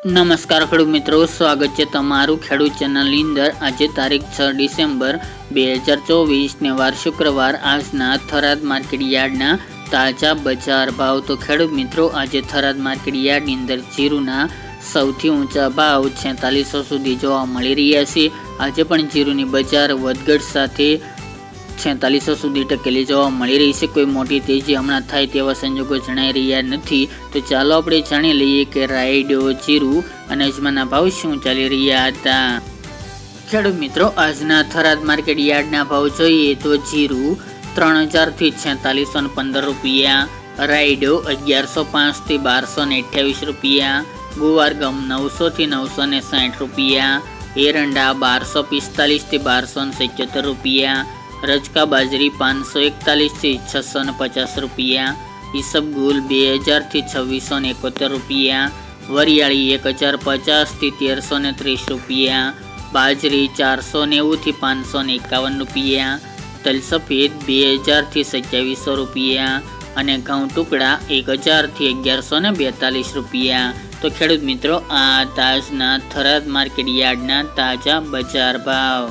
નમસ્કાર ખેડૂત મિત્રો, સ્વાગત છે તમારું ખેડૂત ચેનલની અંદર। આજે તારીખ 6 ડિસેમ્બર 2024 ને વાર શુક્રવાર। આજના થરાદ માર્કેટ યાર્ડના તાજા બજાર ભાવ। તો ખેડૂત મિત્રો, આજે થરાદ માર્કેટ યાર્ડની અંદર જીરુના સૌથી ઊંચા ભાવ 4600 સુધી જોવા મળી રહ્યા છે। આજે પણ જીરુની બજાર વધઘટ સાથે 4600 સુધી ટકેલી જોવા મળી રહી છે। કોઈ મોટી તેજી હમણાં થાય તેવા સંજોગો જણાઈ રહ્યા નથી। તો ચાલો આપણે જાણી લઈએ કે રાયડો, જીરુ અને અજમાના ભાવ શું ચાલી રહ્યા હતા। ખેડૂત મિત્રો, આજના થરાદ માર્કેટ યાર્ડના ભાવ જોઈએ તો જીરુ 3000 થી 4615 રૂપિયા, રાયડો 1105 થી 1228 રૂપિયા, ગુવાર ગમ 900 થી 960 રૂપિયા, એરંડા 1245 થી 1277 રૂપિયા, રજકા બાજરી 541 થી 650 રૂપિયા, ઈસબગુલ 2000 થી 2671 રૂપિયા, વરિયાળી 1050 થી 1330 રૂપિયા, બાજરી 490 થી 551 રૂપિયા, તલ સફેદ 2000 થી 2700 રૂપિયા અને ઘઉં ટુકડા 1000 થી 1142 રૂપિયા। તો ખેડૂત મિત્રો, આ તાજના થરાદ માર્કેટ યાર્ડના તાજા બજાર ભાવ।